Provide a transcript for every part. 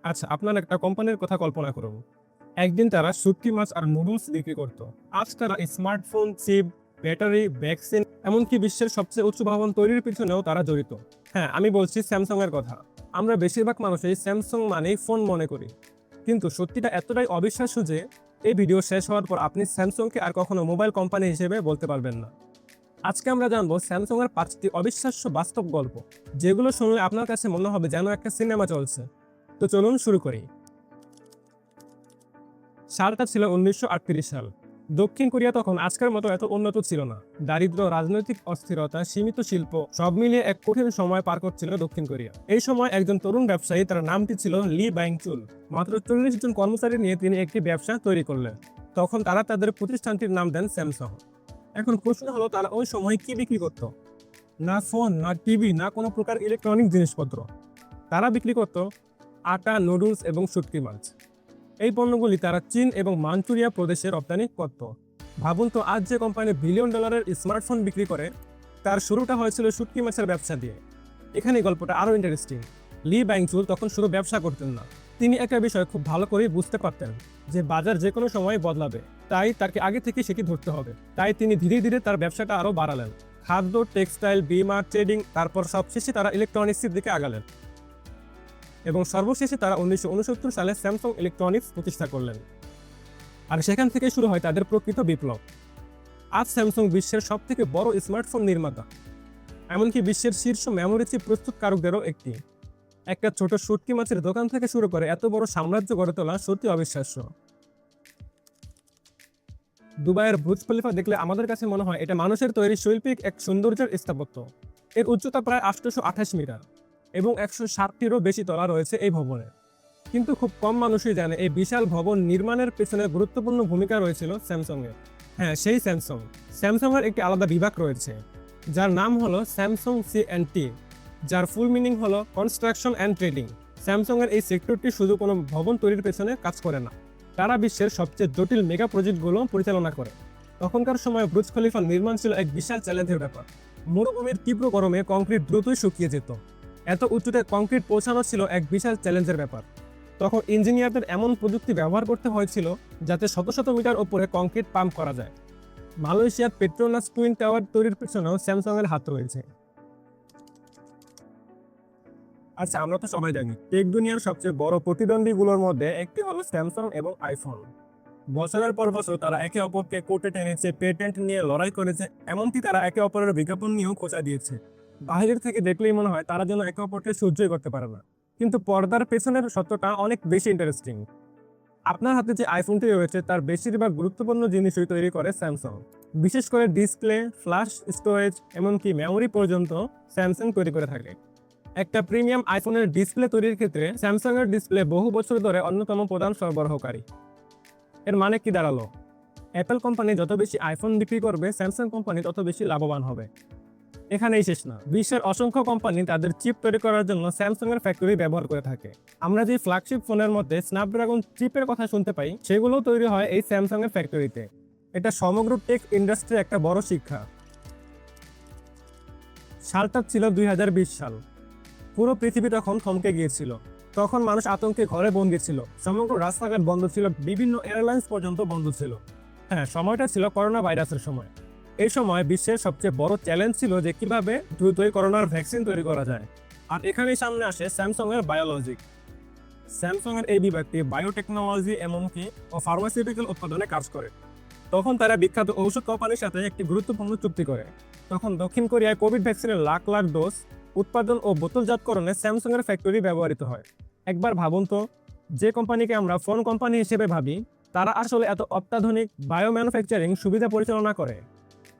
আচ্ছা, আপনার একটা কোম্পানির কথা কল্পনা করুন। একদিন তারা শুটকি মাছ আর নুডলস বিক্রি করত। আজ তারা স্মার্টফোন, চিপ, ব্যাটারি, ভ্যাকসিন, এমনকি বিশ্বের সবচেয়ে উচ্চ ভবন তৈরির পিছনেও তারা জড়িত। হ্যাঁ, আমি বলছি স্যামসাং এর কথা। আমরা বেশিরভাগ মানুষই স্যামসাং মানেই ফোন মনে করি, কিন্তু সত্যিটা এতটাই অবিশ্বাস্য যে এই ভিডিও শেষ হওয়ার পর আপনি স্যামসাংকে আর কখনো মোবাইল কোম্পানি হিসেবে বলতে পারবেন না। আজকে আমরা জানবো স্যামসাং এর 5টি অবিশ্বাস্য বাস্তব গল্প, যেগুলো শুনলে আপনার কাছে মনে হবে যেন একটা সিনেমা চলছে। তো চলুন শুরু করি। সালটা ছিল 1938 সাল। দক্ষিণ কোরিয়া তখন আজকের মতো এত উন্নত ছিল না। দারিদ্র্য, রাজনৈতিক অস্থিরতা, সীমিত শিল্প সব মিলিয়ে এক কঠিন সময় পার করছিল দক্ষিণ কোরিয়া। এই সময় একজন তরুণ ব্যবসায়ী, তার নামটি ছিল লি বাইং-চুল, মাত্র 40 জন কর্মচারী নিয়ে তিনি একটি ব্যবসা তৈরি করলেন। তখন তারা তাদের প্রতিষ্ঠানটির নাম দেন স্যামসাং। এখন প্রশ্ন হলো, তারা ওই সময় কি বিক্রি করত? না ফোন, না টিভি, না কোনো প্রকার ইলেকট্রনিক জিনিসপত্র। তারা বিক্রি করত আটা, নুডলস এবং শুটকি মাছ। এই পণ্যগুলি তারা চীন এবং মাঞ্চুরিয়া প্রদেশে রপ্তানি করত। ভাবুন তো, আজ যে কোম্পানি বিলিয়ন ডলারের স্মার্টফোন বিক্রি করে, তার শুরুটা হয়েছিল শুটকি মাছের ব্যবসা দিয়ে। এখানে গল্পটা আরও ইন্টারেস্টিং। লি বাইং-চুল তখন শুধু ব্যবসা করতেন না, তিনি একটা বিষয় খুব ভালো করেই বুঝতে পারতেন যে বাজার যে কোনো সময় বদলাবে। তাই তাকে আগে থেকে সেটি ধরতে হবে। তাই তিনি ধীরে ধীরে তার ব্যবসাটা আরও বাড়ালেন। খাদ্য, টেক্সটাইল, বিমা, ট্রেডিং, তারপর সবশেষে তারা ইলেকট্রনিক্সের দিকে আগালেন। এবং সর্বশেষে তারা 1969 সালে স্যামসাং ইলেকট্রনিক্স প্রতিষ্ঠা করলেন। আর সেখান থেকে শুরু হয় তাদের প্রকৃত বিপ্লব। আজ স্যামসাং বিশ্বের সবথেকে বড় স্মার্টফোন নির্মাতা, এমনকি বিশ্বের শীর্ষ মেমোরি চিপ প্রস্তুতকারকদেরও একটি। একটা ছোট শুটকি মাছের দোকান থেকে শুরু করে এত বড় সাম্রাজ্য গড়ে তোলা সত্যি অবিশ্বাস্য। দুবাইয়ের বুর্জ খলিফা দেখলে আমাদের কাছে মনে হয় এটা মানুষের তৈরি শৈল্পিক এক সৌন্দর্যের স্থাপত্য। এর উচ্চতা প্রায় 828 মিটার এবং 160টিরও বেশি তলা রয়েছে এই ভবনে। কিন্তু খুব কম মানুষই জানে এই বিশাল ভবন নির্মাণের পেছনে গুরুত্বপূর্ণ ভূমিকা রয়েছিল স্যামসাং এর। হ্যাঁ, সেই স্যামসাং। স্যামসাং এর একটি আলাদা বিভাগ রয়েছে, যার নাম হলো স্যামসাং C&T, যার ফুল মিনিং হলো কনস্ট্রাকশন অ্যান্ড ট্রেডিং। স্যামসাং এর এই সেক্টরটি শুধু কোনো ভবন তৈরির পেছনে কাজ করে না, তারা বিশ্বের সবচেয়ে জটিল মেগা প্রজেক্টগুলো পরিচালনা করে। তখনকার সময় বুর্জ খলিফার নির্মাণ ছিল এক বিশাল চ্যালেঞ্জের ব্যাপার। মরুভূমির তীব্র গরমে কংক্রিট দ্রুতই শুকিয়ে যেত। এত উঁচুতে কংক্রিট পৌঁছানো ছিল এক বিশাল চ্যালেঞ্জের ব্যাপার। তখন ইঞ্জিনিয়ারদের এমন প্রযুক্তি ব্যবহার করতে হয়েছিল যাতে শত শত মিটার ওপরে কংক্রিট পাম্প করা যায়। মালয়েশিয়ার পেট্রোনাস টুইন টাওয়ার তৈরির পেছনেও স্যামসাং এর হাত রয়েছে। আচ্ছা, আমরা তো সবাই জানি টেক দুনিয়ার সবচেয়ে বড় প্রতিদ্বন্দ্বীগুলোর মধ্যে একটি হলো স্যামসাং এবং আইফোন। বছরের পর বছর তারা একে অপরকে কোর্টে টেনেছে, পেটেন্ট নিয়ে লড়াই করেছে, এমনকি তারা একে অপরের বিজ্ঞাপন নিয়েও খোঁচা দিয়েছে। বাইরের থেকে দেখলেই মনে হয় তারা যেন একে অপরকে সহ্যই করতে পারে না, কিন্তু পর্দার পেছনের সত্যটা অনেক বেশি ইন্টারেস্টিং। আপনার হাতে যে আইফোনটি রয়েছে তার বেশিরভাগ গুরুত্বপূর্ণ জিনিসই তৈরি করে স্যামসাং। বিশেষ করে ডিসপ্লে, ফ্ল্যাশ স্টোরেজ, এমনকি মেমোরি পর্যন্ত স্যামসাং তৈরি করে থাকে। একটা প্রিমিয়াম আইফোনের ডিসপ্লে তৈরির ক্ষেত্রে স্যামসাং এর ডিসপ্লে বহু বছর ধরে অন্যতম প্রধান সরবরাহকারী। এর মানে কি দাঁড়ালো? অ্যাপল কোম্পানি যত বেশি আইফোন বিক্রি করবে, স্যামসাং কোম্পানি তত বেশি লাভবান হবে। এখানেই শেষ না, বিশ্বের অসংখ্য কোম্পানি তাদের চিপ তৈরি করার জন্য স্যামসাং এর ফ্যাক্টরি ব্যবহার করে থাকে। আমরা যে ফ্ল্যাগশিপ ফোনের মধ্যে স্ন্যাপড্রাগন চিপের কথা শুনতে পাই, সেগুলোও তৈরি হয় এই স্যামসাং এর ফ্যাক্টরিতে। এটা সমগ্র টেক ইন্ডাস্ট্রির একটা বড় শিক্ষা। সালটা ছিল 2020 সাল। পুরো পৃথিবী তখন থমকে গিয়েছিল। তখন মানুষ আতঙ্কে ঘরে বন্দী ছিল, সমগ্র রাস্তাঘাট বন্ধ ছিল, বিভিন্ন এয়ারলাইন্স পর্যন্ত বন্ধ ছিল। হ্যাঁ, সময়টা ছিল করোনা ভাইরাসের সময়। এই সময় বিশ্বের সবচেয়ে বড় চ্যালেঞ্জ ছিল যে কিভাবে দ্রুতই করোনার ভ্যাকসিন তৈরি করা যায়। আর এখানেই সামনে আসে স্যামসাং এর বায়োলজিক। স্যামসাং এর এই বিভাগটি বায়োটেকনোলজি এমনকি ফার্মাসিউটিক্যাল উৎপাদনে কাজ করে। তখন তারা বিখ্যাত ঔষধ কোম্পানির সাথে একটি গুরুত্বপূর্ণ চুক্তি করে। তখন দক্ষিণ কোরিয়ায় কোভিড ভ্যাকসিনের লাখ লাখ ডোজ উৎপাদন ও বোতলজাতকরণে স্যামসাং এর ফ্যাক্টরি ব্যবহৃত হয়। একবার ভাবুন তো, যে কোম্পানিকে আমরা ফোন কোম্পানি হিসেবে ভাবি, তারা আসলে এত অত্যাধুনিক বায়ো ম্যানুফ্যাকচারিং সুবিধা পরিচালনা করে,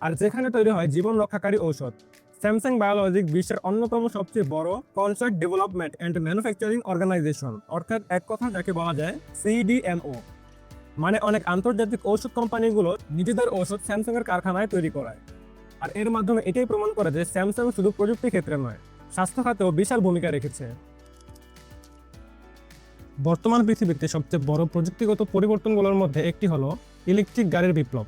আর যেখানে তৈরি হয় জীবন রক্ষাকারী ঔষধ। স্যামসাং বায়োলজিক বিশ্বের অন্যতম সবচেয়ে বড় contract development and manufacturing organisation, অর্থাৎ এক কথা যাকে বলা যায় CDMO। মানে অনেক আন্তর্জাতিক ঔষধ কোম্পানিগুলো নিজেদের ঔষধ স্যামসাং এর কারখানায় তৈরি করায়। আর এর মাধ্যমে এটাই প্রমাণ করে যে স্যামসাং শুধু প্রযুক্তি ক্ষেত্রে নয়, স্বাস্থ্য খাতেও বিশাল ভূমিকা রেখেছে। বর্তমান পৃথিবীতে সবচেয়ে বড় প্রযুক্তিগত পরিবর্তনগুলোর মধ্যে একটি হলো ইলেকট্রিক গাড়ির বিপ্লব।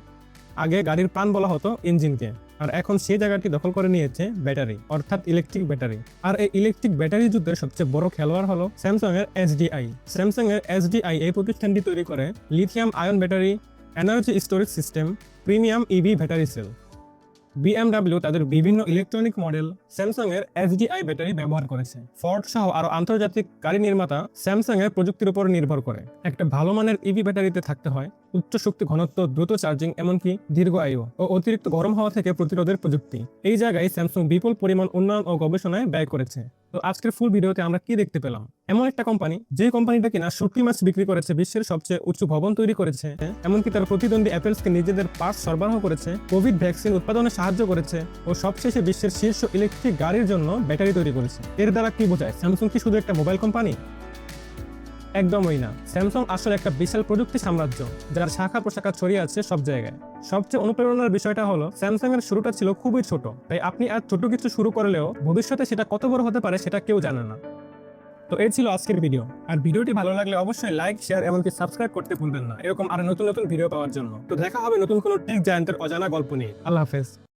আগে গাড়ির প্রাণ বলা হতো ইঞ্জিনকে, আর এখন সেই জায়গাটি দখল করে নিয়েছে ব্যাটারি, অর্থাৎ ইলেকট্রিক ব্যাটারি। আর এই ইলেকট্রিক ব্যাটারি যুদ্ধের সবচেয়ে বড় খেলোয়াড় হলো স্যামসাং এর এসডিআই। স্যামসাং এর এসডিআই এই প্রতিষ্ঠানটি তৈরি করে lithium ion battery, energy storage system, premium EV battery sell. BMW তাদের বিভিন্ন ইলেকট্রনিক মডেল স্যামসাং এর এসডিআই ব্যাটারি ব্যবহার করেছে। ফোর্ড সহ আরো আন্তর্জাতিক গাড়ি নির্মাতা স্যামসাং এর প্রযুক্তির উপর নির্ভর করে। একটা ভালো মানের ইভি ব্যাটারিতে থাকতে হয় উচ্চ শক্তি ঘনত্ব, দ্রুত চার্জিং, এমনকি দীর্ঘ আয়ু ও অতিরিক্ত গরম হওয়া থেকে প্রতিরোধের প্রযুক্তি। এই জায়গায় স্যামসাং বিপুল পরিমাণ উন্নয়ন ও গবেষণায় ব্যয় করেছে। তো আজকের ফুল ভিডিওতে আমরা কি দেখতে পেলাম? এমন একটা কোম্পানি, যে কোম্পানিটা কিনা শক্তি মাছ বিক্রি করেছে, বিশ্বের সবচেয়ে উঁচু ভবন তৈরি করেছে, এমনকি তার প্রতিদ্বন্দ্বী অ্যাপেলসকে নিজেদের পার্টস সরবরাহ করেছে, কোভিড ভ্যাকসিন উৎপাদনে সাহায্য করেছে ও সবশেষে বিশ্বের শীর্ষ ইলেকট্রিক গাড়ির জন্য ব্যাটারি তৈরি করেছে। এর দ্বারা কি বোঝায়? স্যামসাং কি শুধু একটা মোবাইল কোম্পানি? একদমই না। স্যামসাং আসলে একটা বিশাল প্রযুক্তি সাম্রাজ্য, যার শাখা প্রশাখা ছড়িয়ে আছে সব জায়গায়। সবচেয়ে অনুপ্রেরণার বিষয়টা হলো স্যামসাং এর শুরুটা ছিল খুবই ছোট, তাই আপনি আজ ছোট কিছু শুরু করলেও ভবিষ্যতে সেটা কত বড় হতে পারে সেটা কেউ জানে না। তো এই ছিল আজকের ভিডিও। আর ভিডিওটি ভালো লাগলে অবশ্যই লাইক, শেয়ার এমনকি সাবস্ক্রাইব করতে ভুলবেন না, এরকম আরো নতুন নতুন ভিডিও পাওয়ার জন্য। তো দেখা হবে নতুন কোনো টেক জায়ান্টের অজানা গল্প নিয়ে। আল্লাহ হাফেজ।